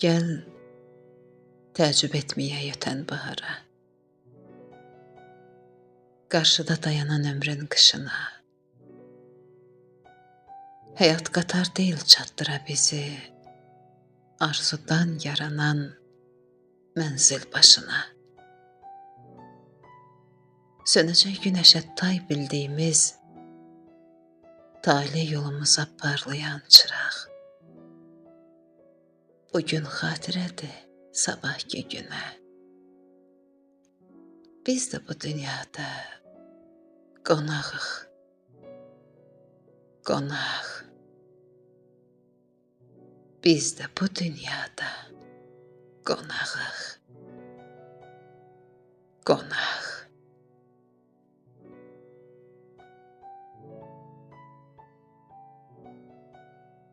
Gəl, təəccüb etməyək ötən bahara. Qarşıda dayanan ömrün qışına. Həyat qatar deyil çatdıra bizi arzudan yaranan mənzil başına. Sönəcək günəşə tay bildiyimiz talih yolumuza parlayan çıraq. Bugün xatirədir sabahki günə. Biz də bu dünyada qonağıq, qonaq. Biz də bu dünyada qonağıq, qonaq.